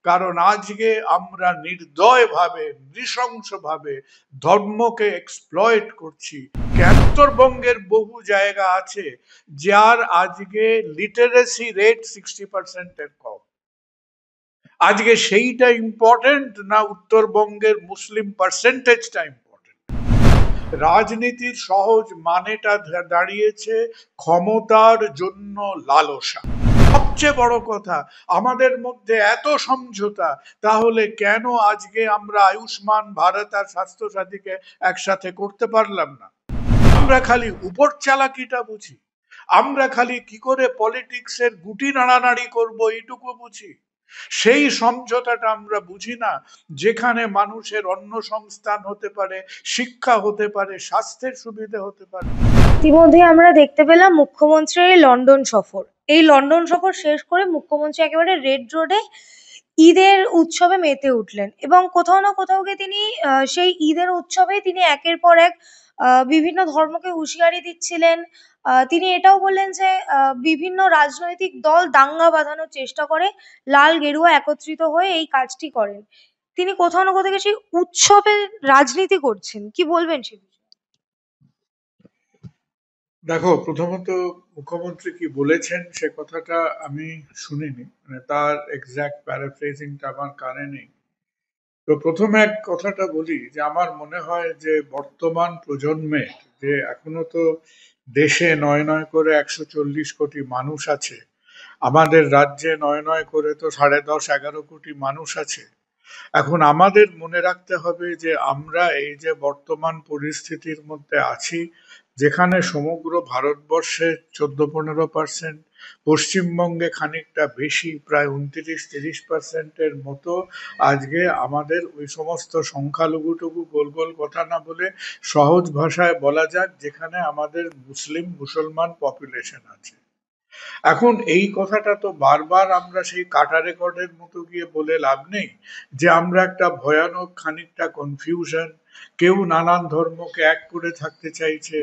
কারণ আজকে আমরা নির্দয়ভাবে নৃশংসভাবে ধর্মকে এক্সপ্লয়েট করছি। উত্তরবঙ্গের বহু জায়গা আছে যার আজকে লিটারেসি রেট 60%-এর কম। আজকে সেইটা ইম্পর্টেন্ট না উত্তরবঙ্গের মুসলিম পার্সেন্টেজটা ইম্পর্টেন্ট? রাজনীতির সহজ মানেটা দাঁড়িয়েছে ক্ষমতার জন্য লালসা। সবচেয়ে বড় কথা, আমাদের মধ্যে এত সমঝোতা, তাহলে কেন আজকে আমরা আয়ুষ্মান ভারত আর স্বাস্থ্য সাথীকে একসাথে করতে পারলাম না? আমরা খালি উপর চালাকিটা বুঝি, আমরা খালি কি করে পলিটিক্সের গুটি নাড়ানাড়ি করব এইটুকু বুঝি। সেই সমঝোতাটা আমরা বুঝি না, যেখানে মানুষের অন্ন সংস্থান হতে পারে, শিক্ষা হতে পারে, স্বাস্থ্যের সুবিধা হতে পারে। ইতিমধ্যে আমরা দেখতে পেলাম মুখ্যমন্ত্রীর লন্ডন সফর। এই লন্ডন সফর শেষ করে মুখ্যমন্ত্রী একেবারে রেড রোডে ঈদের উৎসবে মেতে উঠলেন এবং কোথাও না কোথাও গিয়ে তিনি সেই ঈদের উৎসবে তিনি একের পর এক বিভিন্ন ধর্মকে হুঁশিয়ারি দিচ্ছিলেন। তিনি এটাও বললেন যে বিভিন্ন রাজনৈতিক দল দাঙ্গা বাঁধানোর চেষ্টা করে, লাল গেরুয়া একত্রিত হয়ে এই কাজটি করেন। তিনি কোথাও না কোথাও গিয়ে সেই উৎসবের রাজনীতি করছেন। কি বলবেন সে বিষয়ে? দেখো, প্রথমত মুখ্যমন্ত্রী কি বলেছেন সে কথাটা আমি শুনিনি, মানে তার এক্সাক্ট প্যারাফ্রেজিংটা আমার কানে নেই। তো প্রথমে এক কথাটা বলি যে আমার মনে হয় যে বর্তমান প্রজন্মের, যে এখনো তো দেশে নয় নয় করে 140 কোটি মানুষ আছে, আমাদের রাজ্যে নয় নয় করে তো 10.5-11 কোটি মানুষ আছে। এখন আমাদের মনে রাখতে হবে যে আমরা এই যে বর্তমান পরিস্থিতির মধ্যে আছি, যেখানে সমগ্র ভারতবর্ষে 14-15%, পশ্চিমবঙ্গে খানিকটা বেশি, প্রায় 29-30%-এর মতো আজকে আমাদের ওই সমস্ত সংখ্যালঘুটুকু গোল গোল কথা না বলে সহজ ভাষায় বলা যাক, যেখানে আমাদের মুসলমান পপুলেশন আছে। এখন এই কথাটা তো বারবার আমরা সেই কাটা রেকর্ডের মতো গিয়ে বলে লাভ নেই যে আমরা একটা ভয়ানক খানিকটা কনফিউশন, কেউ নানান ধর্মকে এক করে থাকতে চাইছে,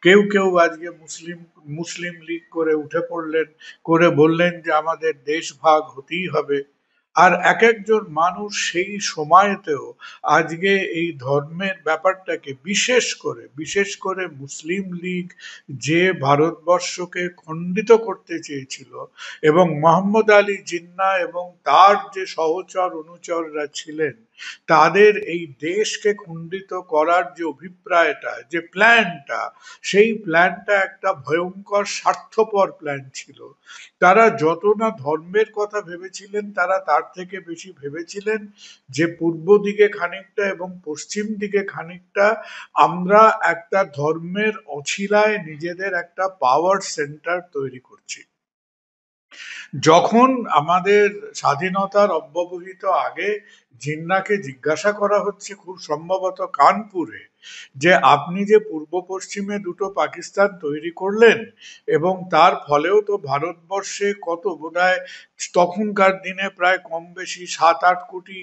কেউ কেউ আজকে মুসলিম মুসলিম লীগ করে উঠে পড়লেন, করে বললেন যে আমাদের দেশ ভাগ হতেই হবে। আর এক একজন মানুষ সেই সময়তেও আজকে এই ধর্মের ব্যাপারটাকে বিশেষ করে মুসলিম লীগ যে ভারতবর্ষকে খণ্ডিত করতে চেয়েছিল, এবং মোহাম্মদ আলী জিন্নাহ এবং তার যে সহচর অনুচররা ছিলেন, তাদের এই দেশকে খণ্ডিত করার যে অভিপ্রায়টা, যে প্ল্যানটা, সেই প্ল্যানটা একটা ভয়ঙ্কর স্বার্থপর প্ল্যান ছিল। তারা যত না ধর্মের কথা ভেবেছিলেন, তারা তার থেকে বেশি ভেবেছিলেন যে পূর্ব দিকে খানিকটা এবং পশ্চিম দিকে খানিকটা আমরা একটা ধর্মের অছিলায় নিজেদের একটা পাওয়ার সেন্টার তৈরি করছি। যখন আমাদের স্বাধীনতার অব্যবহিত আগে জিন্নাকে জিজ্ঞাসা করা হচ্ছে, খুব সম্ভবত কানপুরে, যে আপনি যে পূর্ব পশ্চিমে দুটো পাকিস্তান তৈরি করলেন, এবং তার ফলেও তো ভারতবর্ষে কত বোধহয় তখনকার দিনে প্রায় কম বেশি 7-8 কোটি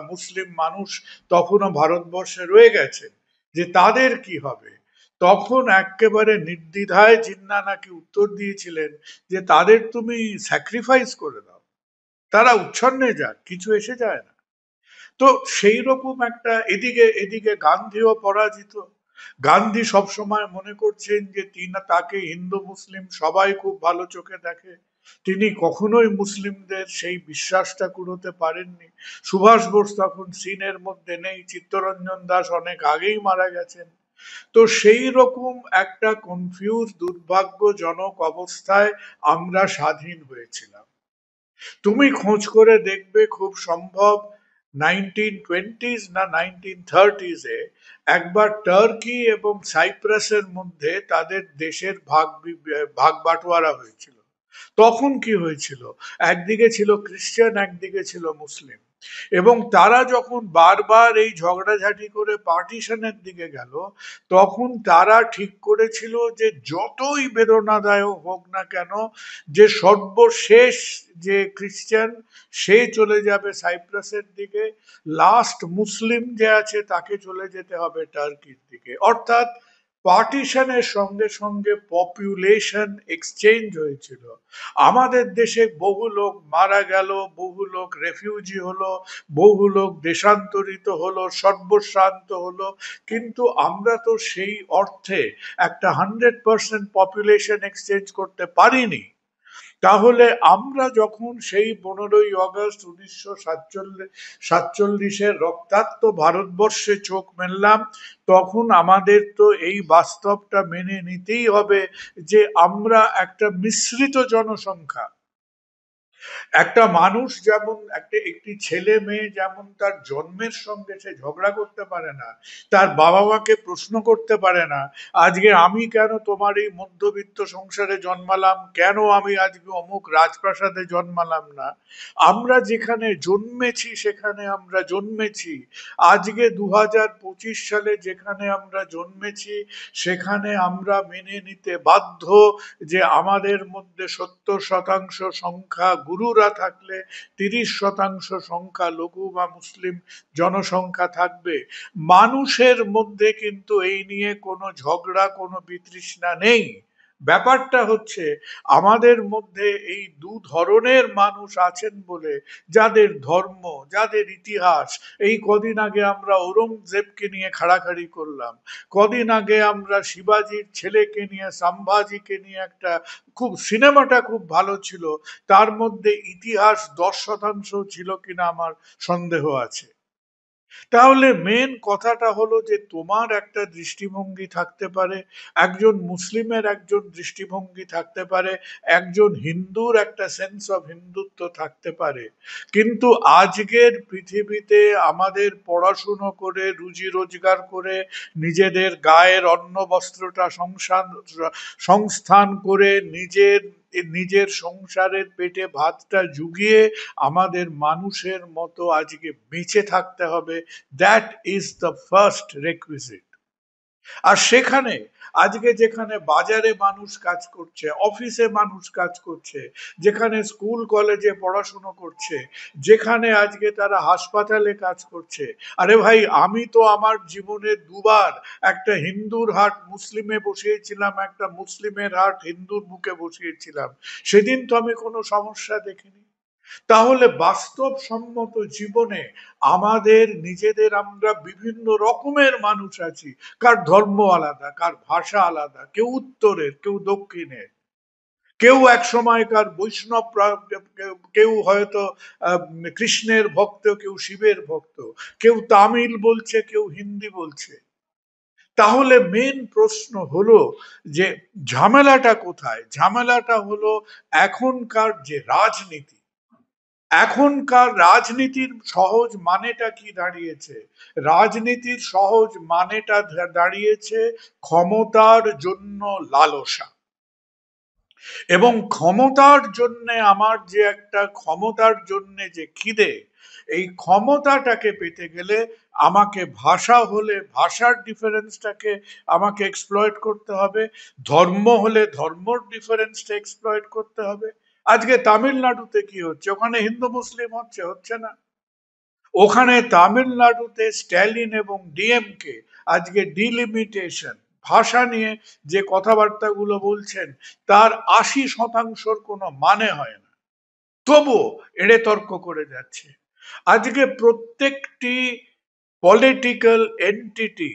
মুসলিম মানুষ তখনও ভারতবর্ষে রয়ে গেছে, যে তাদের কি হবে? তখন একেবারে নির্দ্বিধায় জিন্নাহ নাকি উত্তর দিয়েছিলেন যে তাদের তুমি স্যাক্রিফাইস করে দাও, তারা উচ্ছন্নে যাক, কিছু এসে যায় না। তো সেই রকম একটা, এদিকে এদিকে গান্ধীও পরাজিত। গান্ধী সবসময় মনে করছেন যে তাকে হিন্দু মুসলিম সবাই খুব ভালো চোখে দেখে, তিনি কখনোই মুসলিমদের সেই বিশ্বাসটা কুড়োতে পারেননি। সুভাষ বোস তখন সিনের মধ্যে নেই, চিত্তরঞ্জন দাস অনেক আগেই মারা গেছেন। তো সেই রকম একটা কনফিউজ দুর্ভাগ্যজনক অবস্থায় আমরা স্বাধীন হয়েছিলাম। তুমি খোঁজ করে দেখবে, খুব সম্ভব 1920s না 1930s-এ একবার টার্কি এবং সাইপ্রাসের মধ্যে তাদের দেশের ভাগ বাটোয়ারা হয়েছিল। তখন কি হয়েছিল, একদিকে ছিল খ্রিস্টান, একদিকে ছিল মুসলিম, এবং তারা যখন বারবার এই ঝগড়াঝাটি করে পার্টিশনের দিকে গেল, তখন তারা ঠিক করেছিল যে যতই বেদনাদায়ক হোক না কেন, যে সর্বশেষ যে খ্রিস্টান সে চলে যাবে সাইপ্রাসের দিকে, লাস্ট মুসলিম যে আছে তাকে চলে যেতে হবে টার্কির দিকে। অর্থাৎ পার্টিশনের সঙ্গে সঙ্গে পপুলেশন এক্সচেঞ্জ হয়েছিল। আমাদের দেশে বহু লোক মারা গেল, বহু লোক রেফিউজি হলো, বহু লোক দেশান্তরিত হলো, সর্বস্বান্ত হলো, কিন্তু আমরা তো সেই অর্থে একটা 100% পপুলেশন এক্সচেঞ্জ করতে পারিনি। তাহলে আমরা যখন সেই 15ই আগস্ট 1947-এর রক্তাক্ত ভারতবর্ষে চোখ মেললাম, তখন আমাদের তো এই বাস্তবটা মেনে নিতেই হবে যে আমরা একটা মিশ্রিত জনসংখ্যা। একটা মানুষ যেমন একটি ছেলে মেয়ে যেমন তার জন্মের সঙ্গে সে ঝগড়া করতে পারে না, তার বাবা মাকে প্রশ্ন করতে পারে না, আজকে আমি কেন তোমার এই মধ্যবিত্ত সংসারে জন্মালাম, কেন আমি আজকে অমুক রাজপ্রাসাদে জন্মালাম না। আমরা যেখানে জন্মেছি সেখানে আমরা জন্মেছি। আজকে 2025 সালে যেখানে আমরা জন্মেছি সেখানে আমরা মেনে নিতে বাধ্য যে আমাদের মধ্যে 70% সংখ্যা গুরুরা থাকলে 30% সংখ্যা লঘু বা মুসলিম জনসংখ্যা থাকবে। মানুষের মধ্যে কিন্তু এই নিয়ে কোনো ঝগড়া, কোনো বিতৃষ্ণা নেই। ব্যাপারটা হচ্ছে আমাদের মধ্যে এই দু ধরনের মানুষ আছেন বলে, যাদের ধর্ম, যাদের ইতিহাস। এই কদিন আগে আমরা ঔরঙ্গজেবকে নিয়ে খাড়াখাড়ি করলাম, কদিন আগে আমরা শিবাজির ছেলেকে নিয়ে, সম্ভাজিকে নিয়ে একটা খুব, সিনেমাটা খুব ভালো ছিল, তার মধ্যে ইতিহাস 10% ছিল কিনা আমার সন্দেহ আছে। তাহলে মেন কথাটা হলো যে তোমার একটা দৃষ্টিভঙ্গি থাকতে পারে, একজন মুসলিমের একজন দৃষ্টিভঙ্গি থাকতে পারে, একজন হিন্দুর একটা সেন্স অফ হিন্দুত্ব থাকতে পারে, কিন্তু আজকের পৃথিবীতে আমাদের পড়াশুনো করে, রুজি রোজগার করে, নিজেদের গায়ের অন্ন বস্ত্রটা সংস্থান করে, নিজের নিজের সংসারের পেটে ভাতটা জুগিয়ে আমাদের মানুষের মতো আজকে বেঁচে থাকতে হবে। That is the first requisite. আর সেখানে আজকে যেখানে বাজারে মানুষ কাজ করছে, অফিসে মানুষ কাজ করছে, যেখানে স্কুল কলেজে পড়াশুনো করছে, যেখানে আজকে তারা হাসপাতালে কাজ করছে, আরে ভাই, আমি তো আমার জীবনে দুবার একটা হিন্দুর হাট মুসলিমে বসিয়েছিলাম, একটা মুসলিমের হাট হিন্দুর বুকে বসিয়েছিলাম, সেদিন তো আমি কোনো সমস্যা দেখিনি। তাহলে বাস্তবসম্মত জীবনে আমাদের নিজেদের, আমরা বিভিন্ন রকমের মানুষ আছি, কার ধর্ম আলাদা, কার ভাষা আলাদা, কেউ উত্তরের, কেউ দক্ষিণের, কেউ এক সময়কার বৈষ্ণব, কেউ হয়তো কৃষ্ণের ভক্ত, কেউ শিবের ভক্ত, কেউ তামিল বলছে, কেউ হিন্দি বলছে। তাহলে মেন প্রশ্ন হলো যে ঝামেলাটা কোথায়? ঝামেলাটা হলো এখনকার যে রাজনীতি, এখনকার রাজনীতির সহজ মানেটা কি দাঁড়িয়েছে? রাজনীতির সহজ মানেটা দাঁড়িয়েছে ক্ষমতার জন্য লালসা। এবং ক্ষমতার জন্য আমার যে একটা, ক্ষমতার জন্য যে খিদে, এই ক্ষমতাটাকে পেতে গেলে আমাকে ভাষা হলে ভাষার ডিফারেন্সটাকে আমাকে এক্সপ্লয়েট করতে হবে, ধর্ম হলে ধর্মর ডিফারেন্সটা এক্সপ্লয়েট করতে হবে। আজকে তামিলনাড়ুতে কি হচ্ছে? ওখানে হিন্দু মুসলিম হচ্ছে? হচ্ছে না। ওখানে তামিলনাড়ুতে স্ট্যালিন এবং ডিএমকে আজকে ডিলিমিটেশন, ভাষা নিয়ে যে কথাবার্তাগুলো বলছেন, তার 80%-র কোনো মানে হয় না, তবুও এড়ে তর্ক করে যাচ্ছে। আজকে প্রত্যেকটি পলিটিক্যাল এন্টিটি,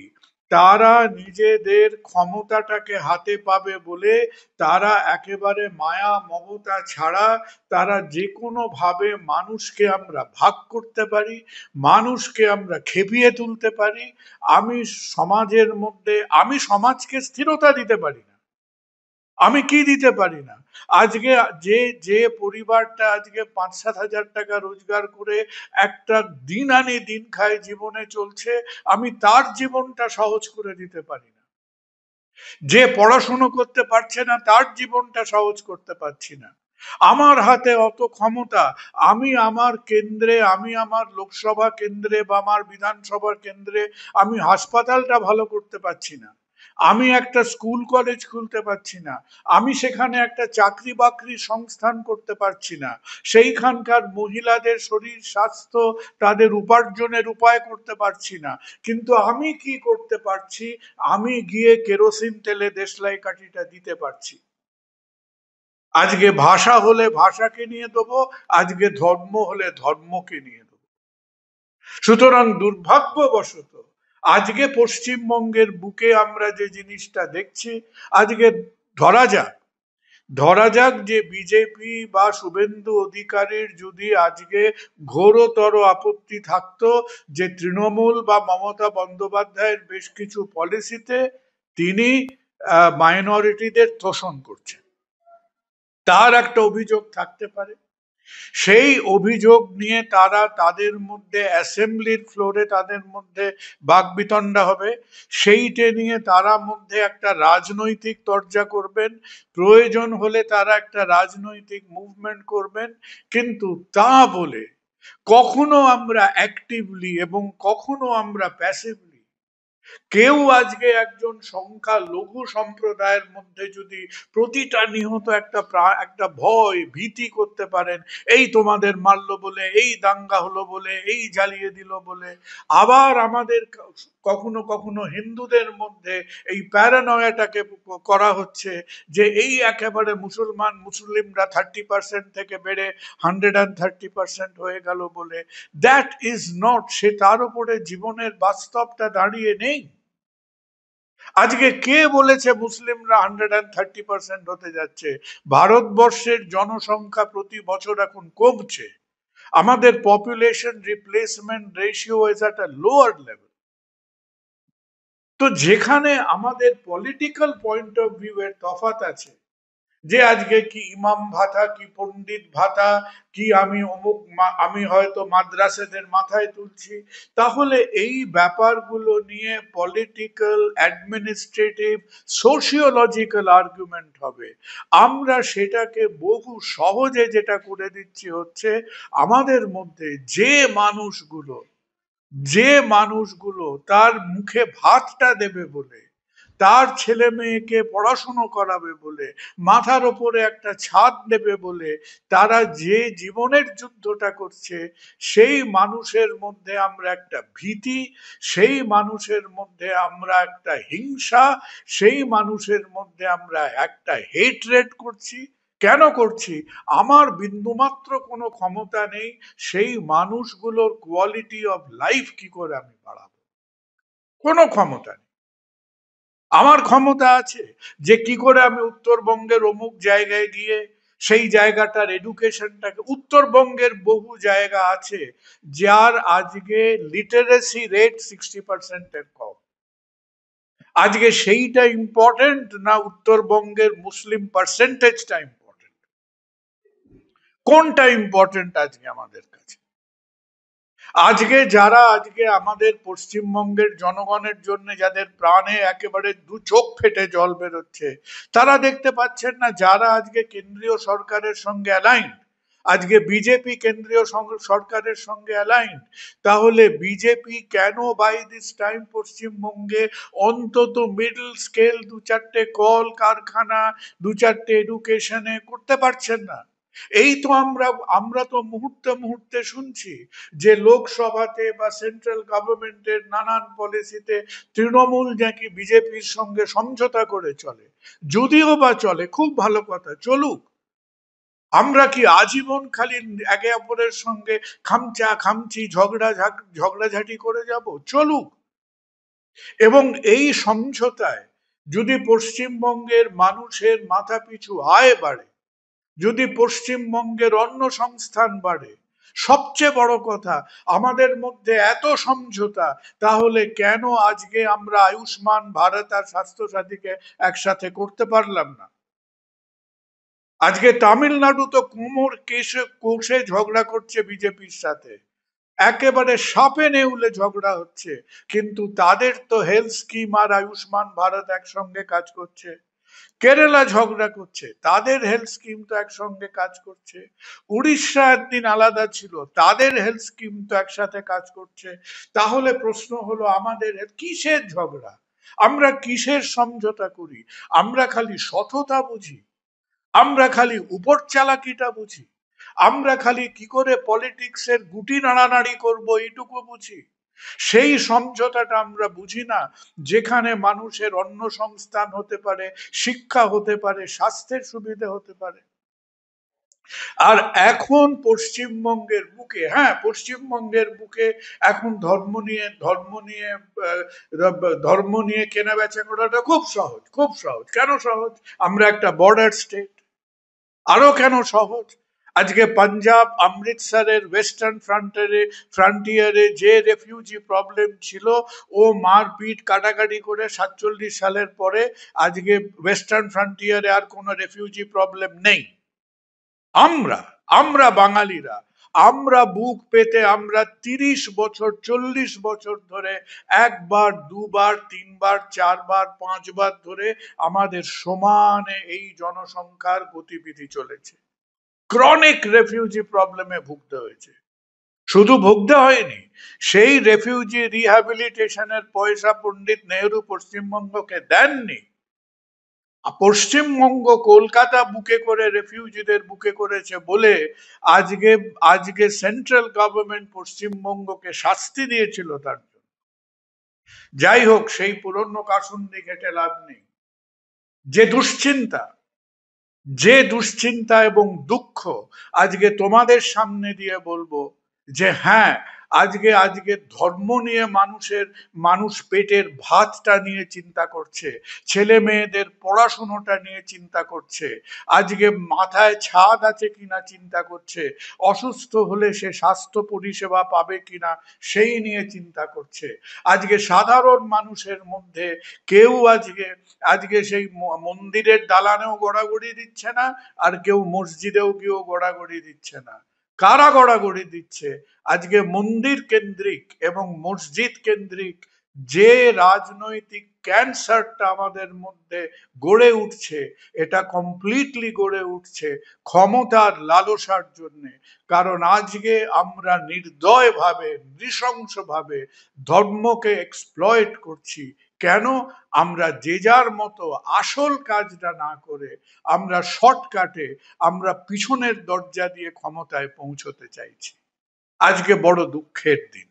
তারা নিজেদের ক্ষমতাটাকে হাতে পাবে বলে তারা একেবারে মায়া মমতা ছাড়া তারা যে কোনো ভাবে মানুষকে আমরা ভাগ করতে পারি, মানুষকে আমরা খেপিয়ে তুলতে পারি। আমি সমাজের মধ্যে, আমি সমাজকে স্থিরতা দিতে পারি না। আমি কি দিতে পারি না? আজকে যে যে পরিবারটা আজকে 5-7 হাজার টাকা রোজগার করে একটা দিন আনি দিন খায় জীবনে চলছে, আমি তার জীবনটা সহজ করে দিতে পারি না। যে পড়াশুনো করতে পারছে না তার জীবনটা সহজ করতে পারছি না। আমার হাতে অত ক্ষমতা, আমি আমার কেন্দ্রে, আমি আমার লোকসভা কেন্দ্রে বা আমার বিধানসভার কেন্দ্রে আমি হাসপাতালটা ভালো করতে পারছি না। আমি একটা স্কুল কলেজ খুলতে পারছি না, আমি সেখানে একটা চাকরি বাকরি সংস্থান করতে পারছি না, সেইখানকার মহিলাদের শরীর স্বাস্থ্য তাদের উপার্জনের উপায় করতে পারছি না, কিন্তু আমি কি করতে পারছি, আমি গিয়ে কেরোসিন তেলে দেশলাই কাঠিটা দিতে পারছি। আজকে ভাষা হলে ভাষাকে নিয়ে দেবো, আজকে ধর্ম হলে ধর্মকে নিয়ে দেবো। সুতরাং দুর্ভাগ্যবশত আজকে পশ্চিমবঙ্গের বুকে আমরা যে জিনিসটা দেখছি, আজকে ধরা যাক ধরা যাক যে বিজেপি বা শুভেন্দু অধিকারীর যদি আজকে ঘোরতর আপত্তি থাকতো যে তৃণমূল বা মমতা বন্দ্যোপাধ্যায়ের বেশ কিছু পলিসিতে তিনি মাইনরিটিদের তোষণ করছেন, তার একটা অভিযোগ থাকতে পারে। সেই অভিযোগ নিয়ে তারা তাদের মধ্যে অ্যাসেম্বলির ফ্লোরে তাদের মধ্যে বাকবিতণ্ডা হবে, সেইটে নিয়ে তারা মধ্যে একটা রাজনৈতিক তরজা করবেন, প্রয়োজন হলে তারা একটা রাজনৈতিক মুভমেন্ট করবেন। কিন্তু তা বলে কখনো আমরা অ্যাক্টিভলি এবং কখনো আমরা প্যাসিভলি কেউ আজকে একজন সংখ্যা লঘু সম্প্রদায়ের মধ্যে যদি প্রতিটা নিহত একটা ভয় ভীতি করতে পারেন, এই তোমাদের মারলো বলে, এই দাঙ্গা হলো বলে, এই জ্বালিয়ে দিল বলে, আবার আমাদের কখনো কখনো হিন্দুদের মধ্যে এই প্যারানয়াটাকে করা হচ্ছে যে এই একেবারে মুসলিমরা 30% থেকে বেড়ে 130% হয়ে গেল বলে, দ্যাট ইজ নট, সে তার উপরে জীবনের বাস্তবটা দাঁড়িয়ে নেই। আজকে কে বলেছে মুসলিমরা 130% হতে যাচ্ছে? ভারতবর্ষের জনসংখ্যা প্রতি বছর এখন কমছে, আমাদের population replacement ratio is at a lower level. তো যেখানে আমাদের পলিটিক্যাল পয়েন্ট অফ ভিউ এর তফাৎ আছে, যে আজকে কি ইমাম ভাতা, কি পণ্ডিত ভাতা, কি আমি অমুক আমি হয়তো মাদ্রাসাদের মাথায় তুলছি, তাহলে এই ব্যাপারগুলো নিয়ে পলিটিক্যাল, অ্যাডমিনিস্ট্রেটিভ, সোশিওলজিক্যাল আর্গুমেন্ট হবে। আমরা সেটাকে বহু সহজে যেটা করে দিচ্ছি হচ্ছে আমাদের মধ্যে যে মানুষগুলো তার মুখে ভাতটা দেবে বলে, তার ছেলে মেয়েকে পড়াশুনো করাবে বলে, মাথার ওপরে একটা ছাদ দেবে বলে তারা যে জীবনের যুদ্ধটা করছে, সেই মানুষের মধ্যে আমরা একটা ভীতি, সেই মানুষের মধ্যে আমরা একটা হিংসা, সেই মানুষের মধ্যে আমরা একটা হেট্রেট করছি। কেন করছি? আমার বিন্দুমাত্র কোনো ক্ষমতা নেই সেই মানুষগুলোর কোয়ালিটি অফ লাইফ কি করে আমি বাড়াবো, কোনো ক্ষমতা নেই। আমার ক্ষমতা আছে যে কি করে আমি উত্তরবঙ্গের অমুক জায়গায় গিয়ে সেই জায়গাটার এডুকেশনটাকে, উত্তরবঙ্গের বহু জায়গা আছে যার আজকে লিটারেসি রেট 60%-এর কম। আজকে সেইটা ইম্পর্টেন্ট না উত্তরবঙ্গের মুসলিম পার্সেন্টেজটা ইম্পর্টেন্ট? কোনটা ইম্পর্টেন্ট আজকে আমাদের কাছে? আজকে আমাদের পশ্চিমবঙ্গের জনগণের জন্য যাদের প্রাণে একেবারে দু চোখ ফেটে জল বেরোচ্ছে, তারা দেখতে পাচ্ছেন না যারা আজকে কেন্দ্রীয় সরকারের সঙ্গে অ্যালাইন, আজকে বিজেপি কেন্দ্রীয় সরকারের সঙ্গে অ্যালাইন, তাহলে বিজেপি কেন বাই দিস টাইম পশ্চিমবঙ্গে অন্তত মিডল স্কেল 2-4টে কল কারখানা, 2-4টে এডুকেশনে করতে পারছেন না? এই তো আমরা তো মুহূর্তে মুহূর্তে শুনছি যে লোকসভাতে বা সেন্ট্রাল গভর্নমেন্টের নানান পলিসিতে তৃণমূল নাকি বিজেপির সঙ্গে সমঝোতা করে চলে। যদিও বা চলে, খুব ভালো কথা, চলুক। আমরা কি আজীবন খালি একে অপরের সঙ্গে খামচি ঝগড়াঝাটি করে যাব? চলুক। এবং এই সমঝোতায় যদি পশ্চিমবঙ্গের মানুষের মাথাপিছু আয় বাড়ে, যদি পশ্চিমবঙ্গের অন্ন সংস্থান বাড়ে, সবচেয়ে বড় কথা আমাদের মধ্যে এত সমঝোতা, তাহলে কেন আজকে আমরা আয়ুষ্মান ভারত আর স্বাস্থ্য সাথীকে একসাথে করতে পারলাম না? আজকে তামিলনাড়ু তো কোমর কষে ঝগড়া করছে বিজেপির সাথে, একেবারে সাপে নেউলে ঝগড়া হচ্ছে, কিন্তু তাদের তো হেলথ স্কিম আর আয়ুষ্মান ভারত একসঙ্গে কাজ করছে। কেরালা ঝগড়া করছে, তাদের হেলথ স্কিম তো একসঙ্গে কাজ করছে। উড়িষ্যা একদিন আলাদা ছিল, তাদের হেলথ স্কিম তো একসাথে কাজ করছে। তাহলে প্রশ্ন হলো আমাদের কিসের ঝগড়া? আমরা কিসের সমঝোতা করি? আমরা খালি সততা বুঝি, আমরা খালি উপর চালাকিটা বুঝি, আমরা খালি কি করে পলিটিক্সের গুটি নাড়ানাড়ি করব এইটুকু বুঝি। সেই সমঝোতাটা আমরা বুঝি না, যেখানে মানুষের অন্ন সংস্থান হতে পারে, শিক্ষা হতে পারে, স্বাস্থ্যের সুবিধা হতে পারে। আর এখন পশ্চিমবঙ্গের বুকে, হ্যাঁ পশ্চিমবঙ্গের বুকে এখন ধর্ম নিয়ে কেনা বেচা করাটা খুব সহজ, খুব সহজ। কেন সহজ? আমরা একটা বর্ডার স্টেট। আরো কেন সহজ? আজকে পাঞ্জাব অমৃতসরের ওয়েস্টার্ন ফ্রন্টিয়ারে যে রেফিউজি প্রবলেম ছিল, ও মারপিট কাটাকাটি করে 47 সালের পরে আজকে ওয়েস্টার্ন ফ্রন্টিয়ারে আর কোনো রেফিউজি প্রবলেম নেই। আমরা আমরা বাঙালিরা, আমরা বুক পেতে আমরা 30 বছর 40 বছর ধরে একবার দুবার তিনবার চারবার পাঁচবার ধরে আমাদের সমানে এই জনসংখ্যার গতিবিধি চলেছে। ক্রনিক রেফিউজি প্রবলেমে ভুগতে হয়েছে। শুধু ভুগতে হয়নি, সেই রেফিউজি রিহ্যাবিলিটেশনের পয়সা পণ্ডিত নেহরু পশ্চিমবঙ্গকে দেননি। পশ্চিমবঙ্গ কলকাতা বুকে করে রেফিউজিদের বুকে করেছে বলে আজকে আজকে সেন্ট্রাল গভর্নমেন্ট পশ্চিমবঙ্গকে শাস্তি দিয়েছিল তার জন্য। যাই হোক, সেই পুরনো কাসুন্দি ঘেটে লাভ নেই। যে দুশ্চিন্তা, যে দুশ্চিন্তা এবং দুঃখ আজকে তোমাদের সামনে দিয়ে বলবো যে হ্যাঁ, আজকে আজকে ধর্ম নিয়ে মানুষ পেটের ভাতটা নিয়ে চিন্তা করছে, ছেলে মেয়েদের পড়াশোনাটা নিয়ে চিন্তা করছে, আজকে মাথায় ছাদ আছে কিনা চিন্তা করছে, অসুস্থ হলে সে স্বাস্থ্য পরিষেবা পাবে কিনা সেই নিয়ে চিন্তা করছে। আজকে সাধারণ মানুষের মধ্যে কেউ আজকে আজকে সেই মন্দিরের দালানেও গড়াগড়ি দিচ্ছে না, আর কেউ মসজিদেও গিয়েও গড়াগড়ি দিচ্ছে না। কারা গড়াগড়ি দিচ্ছে? আজকে মন্দির কেন্দ্রিক এবং মসজিদ কেন্দ্রিক যে রাজনৈতিক ক্যান্সারটা আমাদের মধ্যে গড়ে উঠছে, এটা কমপ্লিটলি গড়ে উঠছে ক্ষমতার লালসার জন্য। কারণ আজকে আমরা নির্দয়ভাবে নৃশংসভাবে ধর্মকে এক্সপ্লয়েট করছি। কেন? আমরা যে যার মতো আসল কাজটা না করে আমরা শর্টকাটে, আমরা পিছনের দরজা দিয়ে ক্ষমতায় পৌঁছতে চাইছি। আজকে বড় দুঃখের দিন।